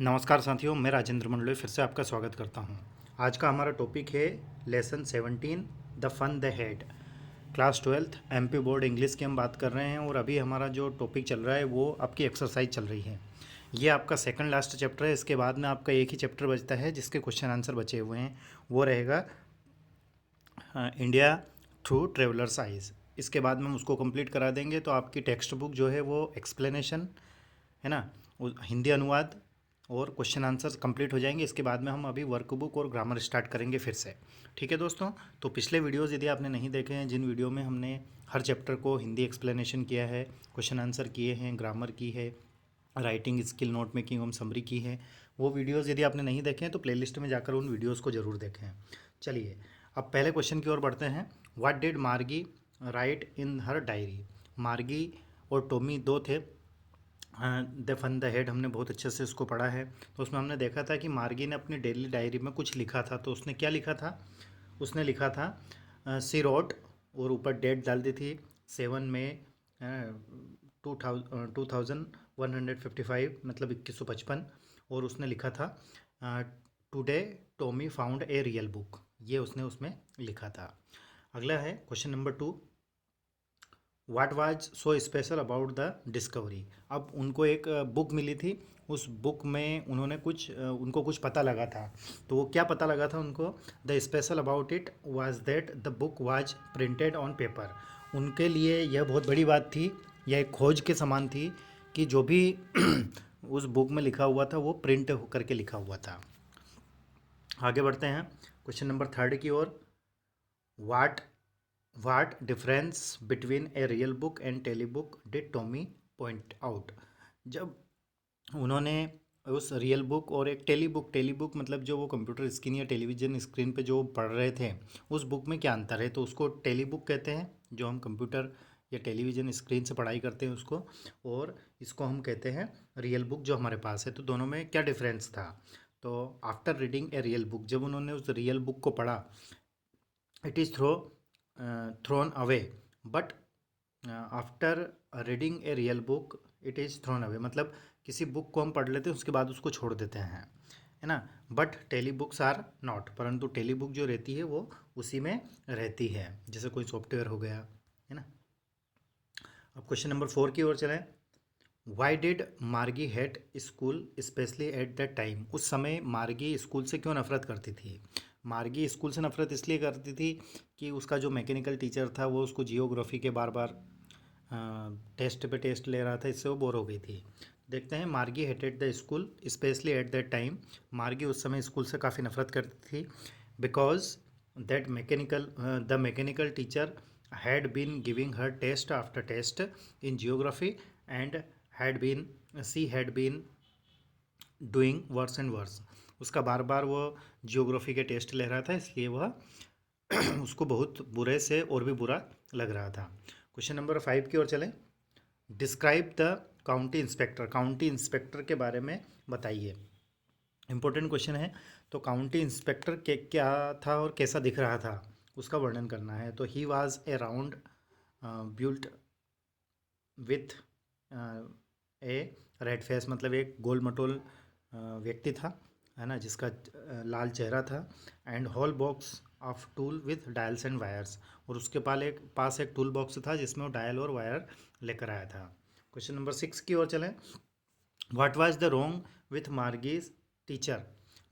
नमस्कार साथियों, मैं राजेंद्र मंडलोई फिर से आपका स्वागत करता हूं। आज का हमारा टॉपिक है lesson 17 the fun they had. Class 12th MP board English की हम बात कर रहे हैं और अभी हमारा जो टॉपिक चल रहा है वो आपकी एक्सरसाइज चल रही है। ये आपका सेकंड लास्ट चैप्टर है। इसके बाद में आपका एक ही चैप्टर बचता है जिसके क्वेश्चन आंसर बचे हुए हैं, वो रहेगा इंडिया थ्रू ट्रेवलर्स आइज। इसके बाद में हम उसको कंप्लीट करा देंगे तो आपकी टेक्स्ट बुक जो है वो एक्सप्लेनेशन है ना, हिंदी अनुवाद और क्वेश्चन आंसर्स कंप्लीट हो जाएंगे। इसके बाद में हम अभी वर्कबुक और ग्रामर स्टार्ट करेंगे फिर से। ठीक है दोस्तों, तो पिछले वीडियोज़ यदि आपने नहीं देखे हैं, जिन वीडियो में हमने हर चैप्टर को हिंदी एक्सप्लेनेशन किया है, क्वेश्चन आंसर किए हैं, ग्रामर की है, राइटिंग स्किल, नोट मेकिंग और समरी की है, वो वीडियोज़ यदि आपने नहीं देखे हैं तो प्लेलिस्ट में जाकर उन वीडियोज़ को ज़रूर देखें। चलिए अब पहले क्वेश्चन की ओर बढ़ते हैं। व्हाट डिड मार्गी राइट इन हर डायरी। मार्गी और टॉमी दो थे। द फन द हेड हमने बहुत अच्छे से इसको पढ़ा है। तो उसमें हमने देखा था कि मार्गी ने अपनी डेली डायरी में कुछ लिखा था। तो उसने क्या लिखा था? उसने लिखा था सी रोट और ऊपर डेट डाल दी थी 7 मई 2155, मतलब 2155। और उसने लिखा था today Tommy found a real book, ये उसने उसमें लिखा था। अगला है question number 2। What was so special about the discovery. अब उनको एक बुक मिली थी, उस बुक में उन्होंने उनको कुछ पता लगा था। तो वो क्या पता लगा था उनको? The special about it was that the book was printed on paper. उनके लिए यह बहुत बड़ी बात थी, यह एक खोज के समान थी कि जो भी उस बुक में लिखा हुआ था वो प्रिंट होकर के लिखा हुआ था। आगे बढ़ते हैं क्वेश्चन नंबर 3 की ओर। वाट What difference between a real book and टेलीबुक did Tommy point out. जब उन्होंने उस रियल बुक और एक टेलीबुक मतलब जो वो कंप्यूटर स्क्रीन या टेलीविज़न स्क्रीन पे जो पढ़ रहे थे, उस बुक में क्या अंतर है? तो उसको टेलीबुक कहते हैं, जो हम कंप्यूटर या टेलीविज़न स्क्रीन से पढ़ाई करते हैं उसको, और इसको हम कहते हैं रियल बुक जो हमारे पास है। तो दोनों में क्या डिफरेंस था? तो after reading a real book, जब उन्होंने उस रियल बुक को पढ़ा, it is thrown away, but after reading a real book it is thrown away. मतलब किसी बुक को हम पढ़ लेते हैं उसके बाद उसको छोड़ देते हैं, है ना। But telebooks are not, परंतु टेली बुक जो रहती है वो उसी में रहती है, जैसे कोई सॉफ्टवेयर हो गया, है ना। अब क्वेश्चन नंबर 4 की ओर चलें। वाई डिड मार्गी hate school specially at that time. उस समय मार्गी स्कूल से क्यों नफरत करती थी? मार्गी स्कूल से नफरत इसलिए करती थी कि उसका जो मैकेनिकल टीचर था वो उसको जियोग्राफी के बार बार टेस्ट पे टेस्ट ले रहा था, इससे वो बोर हो गई थी। देखते हैं, Margie hated the school specially at that time. Margie उस समय स्कूल से काफ़ी नफरत करती थी because that mechanical teacher had been giving her test after test in geography and had been doing worse and worse. उसका बार बार वो जियोग्राफी के टेस्ट ले रहा था, इसलिए वह उसको बहुत बुरे से और भी बुरा लग रहा था। क्वेश्चन नंबर 5 की ओर चलें। Describe the county inspector. County inspector के बारे में बताइए, इंपॉर्टेंट क्वेश्चन है। तो काउंटी इंस्पेक्टर के क्या था और कैसा दिख रहा था, उसका वर्णन करना है। तो he was A round built with A red face, मतलब एक गोल मटोल व्यक्ति था, है ना, जिसका लाल चेहरा था। And whole box of tool with dials and wires, और उसके पास एक टूल बॉक्स था जिसमें वो डायल और वायर लेकर आया था। क्वेश्चन नंबर 6 की ओर चलें। What was the wrong with Margie's teacher.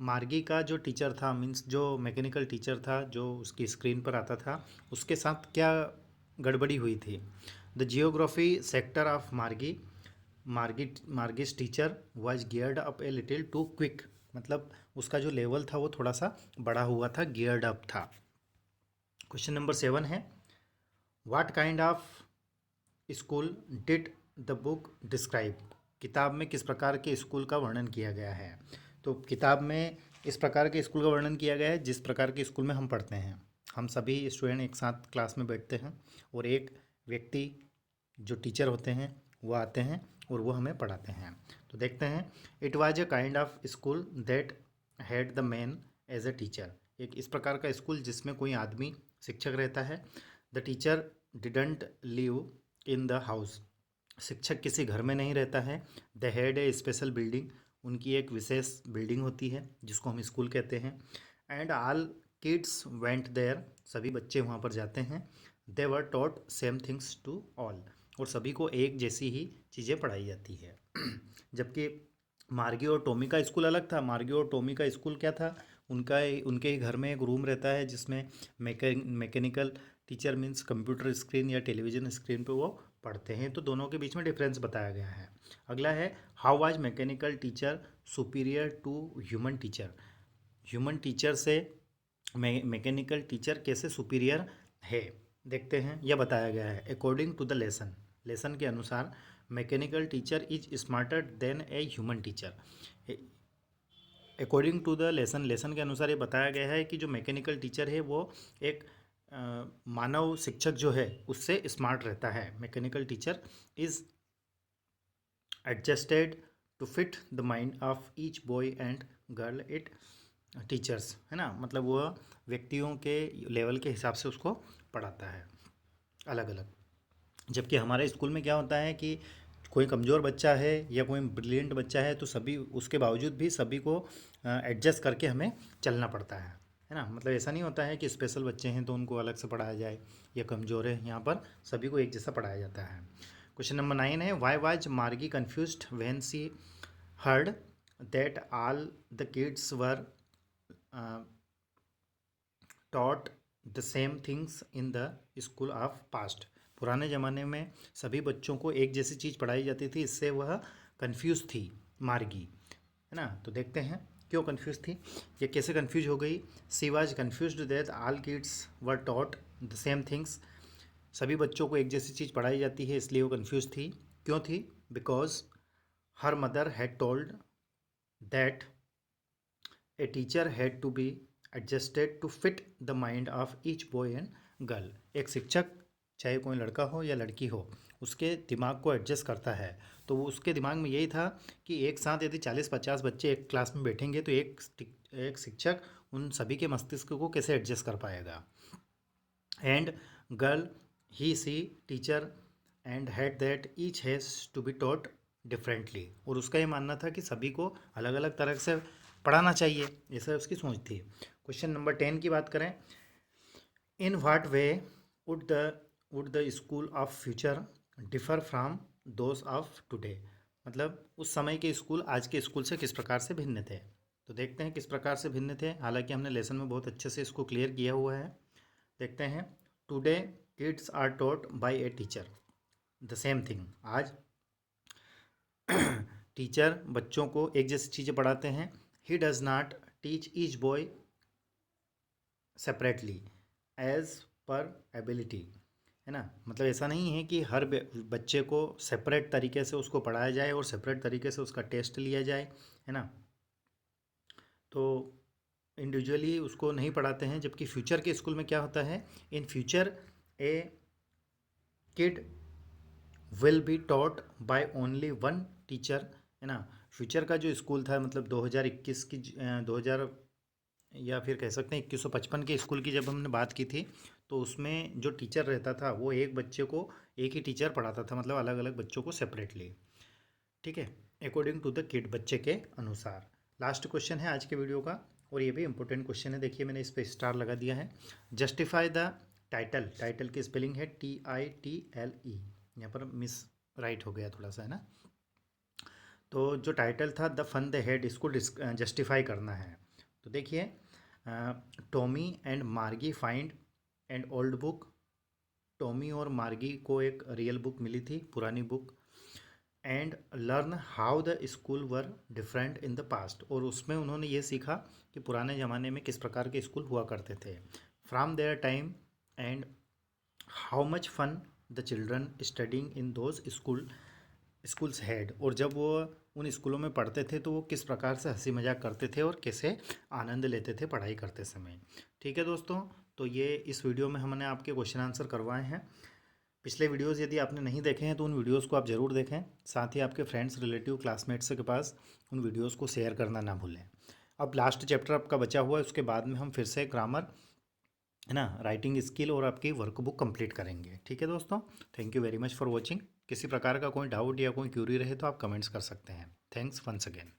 Margie का जो टीचर था, मीन्स जो मैकेनिकल टीचर था जो उसकी स्क्रीन पर आता था, उसके साथ क्या गड़बड़ी हुई थी? The geography sector of Margie's teacher was geared up a little too quick, मतलब उसका जो लेवल था वो थोड़ा सा बढ़ा हुआ था, गियर्ड अप था। क्वेश्चन नंबर 7 है। What kind of school did the book describe. किताब में किस प्रकार के स्कूल का वर्णन किया गया है? तो किताब में इस प्रकार के स्कूल का वर्णन किया गया है जिस प्रकार के स्कूल में हम पढ़ते हैं। हम सभी स्टूडेंट एक साथ क्लास में बैठते हैं और एक व्यक्ति जो टीचर होते हैं वो आते हैं और वो हमें पढ़ाते हैं। तो देखते हैं, it was a kind of school that had the man as a teacher. एक इस प्रकार का स्कूल जिसमें कोई आदमी शिक्षक रहता है। The teacher didn't live in the house. शिक्षक किसी घर में नहीं रहता है। The had a special building. उनकी एक विशेष बिल्डिंग होती है जिसको हम स्कूल कहते हैं। And all kids went there, सभी बच्चे वहाँ पर जाते हैं। They were taught same things to all, और सभी को एक जैसी ही चीज़ें पढ़ाई जाती है। जबकि मार्गी और टॉमी का स्कूल अलग था। मार्गी और टॉमी का स्कूल क्या था, उनके ही घर में एक रूम रहता है जिसमें mechanical teacher means computer screen या टेलीविज़न स्क्रीन पे वो पढ़ते हैं। तो दोनों के बीच में डिफरेंस बताया गया है। अगला है, how was mechanical teacher superior to human teacher. Human teacher से मैकेनिकल टीचर कैसे सुपीरियर है, देखते हैं। यह बताया गया है, according to the lesson, lesson के अनुसार mechanical teacher is smarter than a human teacher. According to the lesson, lesson के अनुसार ये बताया गया है कि जो मैकेनिकल टीचर है वो एक मानव शिक्षक जो है उससे स्मार्ट रहता है। Mechanical teacher is adjusted to fit the mind of each boy and girl it teaches, है ना, मतलब वह व्यक्तियों के लेवल के हिसाब से उसको पढ़ाता है अलग अलग। जबकि हमारे स्कूल में क्या होता है कि कोई कमज़ोर बच्चा है या कोई ब्रिलियंट बच्चा है तो सभी उसके बावजूद भी सभी को एडजस्ट करके हमें चलना पड़ता है ना। मतलब ऐसा नहीं होता है कि स्पेशल बच्चे हैं तो उनको अलग से पढ़ाया जाए, या कमज़ोर है, यहाँ पर सभी को एक जैसा पढ़ाया जाता है। क्वेश्चन नंबर 9 है, वाई वाज मार्गी confused when she heard that all the kids were taught the same things in the school of past. पुराने ज़माने में सभी बच्चों को एक जैसी चीज़ पढ़ाई जाती थी, इससे वह कंफ्यूज थी मार्गी, है ना। तो देखते हैं क्यों कंफ्यूज थी, ये कैसे कंफ्यूज हो गई। She was confused that all kids were taught the same things, सभी बच्चों को एक जैसी चीज़ पढ़ाई जाती है इसलिए वो कंफ्यूज थी। क्यों थी, because her mother had told that a teacher had to be adjusted to fit the mind of each boy and girl. एक शिक्षक चाहे कोई लड़का हो या लड़की हो उसके दिमाग को एडजस्ट करता है। तो वो उसके दिमाग में यही था कि एक साथ यदि 40-50 बच्चे एक क्लास में बैठेंगे तो एक शिक्षक उन सभी के मस्तिष्क को कैसे एडजस्ट कर पाएगा। And girl he see teacher and had that each has to be taught differently, और उसका ये मानना था कि सभी को अलग अलग तरह से पढ़ाना चाहिए, ऐसा उसकी सोच थी। क्वेश्चन नंबर 10 की बात करें, in what way would the school of future differ from those of today. मतलब उस समय के स्कूल आज के स्कूल से किस प्रकार से भिन्न थे। तो देखते हैं किस प्रकार से भिन्न थे, हालांकि हमने लेसन में बहुत अच्छे से इसको क्लियर किया हुआ है। देखते हैं, today kids are taught by a teacher the same thing. आज टीचर बच्चों को एक जैसी चीज़ें पढ़ाते हैं। He does not teach each boy separately as per ability, है ना। मतलब ऐसा नहीं है कि हर बच्चे को सेपरेट तरीके से उसको पढ़ाया जाए और सेपरेट तरीके से उसका टेस्ट लिया जाए, है ना। तो इंडिविजुअली उसको नहीं पढ़ाते हैं। जबकि फ्यूचर के स्कूल में क्या होता है, in future A kid will be taught by only one teacher, है ना। फ्यूचर का जो स्कूल था, मतलब 2021 की 2000 या फिर कह सकते हैं 2155 के स्कूल की जब हमने बात की थी, तो उसमें जो टीचर रहता था वो एक बच्चे को एक ही टीचर पढ़ाता था, मतलब अलग अलग बच्चों को सेपरेटली, ठीक है, अकॉर्डिंग टू द किड, बच्चे के अनुसार। लास्ट क्वेश्चन है आज के वीडियो का, और ये भी इंपॉर्टेंट क्वेश्चन है। देखिए मैंने इस पर स्टार लगा दिया है। जस्टिफाई द टाइटल, टाइटल की स्पेलिंग है TITLE, यहाँ पर मिस राइट हो गया थोड़ा सा, है ना। तो जो टाइटल था द फन द हेड, इसको जस्टिफाई करना है। तो देखिए, टॉमी एंड मार्गी find and old book. Tommy और मार्गी को एक रियल बुक मिली थी, पुरानी book. And learn how the school were different in the past, और उसमें उन्होंने ये सीखा कि पुराने ज़माने में किस प्रकार के स्कूल हुआ करते थे। From their time and how much fun the children studying in those schools had, और जब वो उन स्कूलों में पढ़ते थे तो वो किस प्रकार से हंसी मजाक करते थे और कैसे आनंद लेते थे पढ़ाई करते समय। ठीक है दोस्तों, तो ये इस वीडियो में हमने आपके क्वेश्चन आंसर करवाए हैं। पिछले वीडियोस यदि आपने नहीं देखे हैं तो उन वीडियोस को आप ज़रूर देखें, साथ ही आपके फ्रेंड्स, रिलेटिव, क्लासमेट्स के पास उन वीडियोस को शेयर करना ना भूलें। अब लास्ट चैप्टर आपका बचा हुआ है, उसके बाद में हम फिर से ग्रामर, है ना, राइटिंग स्किल और आपकी वर्कबुक कंप्लीट करेंगे। ठीक है दोस्तों, thank you very much for watching. किसी प्रकार का कोई डाउट या कोई क्यूरी रहे तो आप कमेंट्स कर सकते हैं। Thanks once again.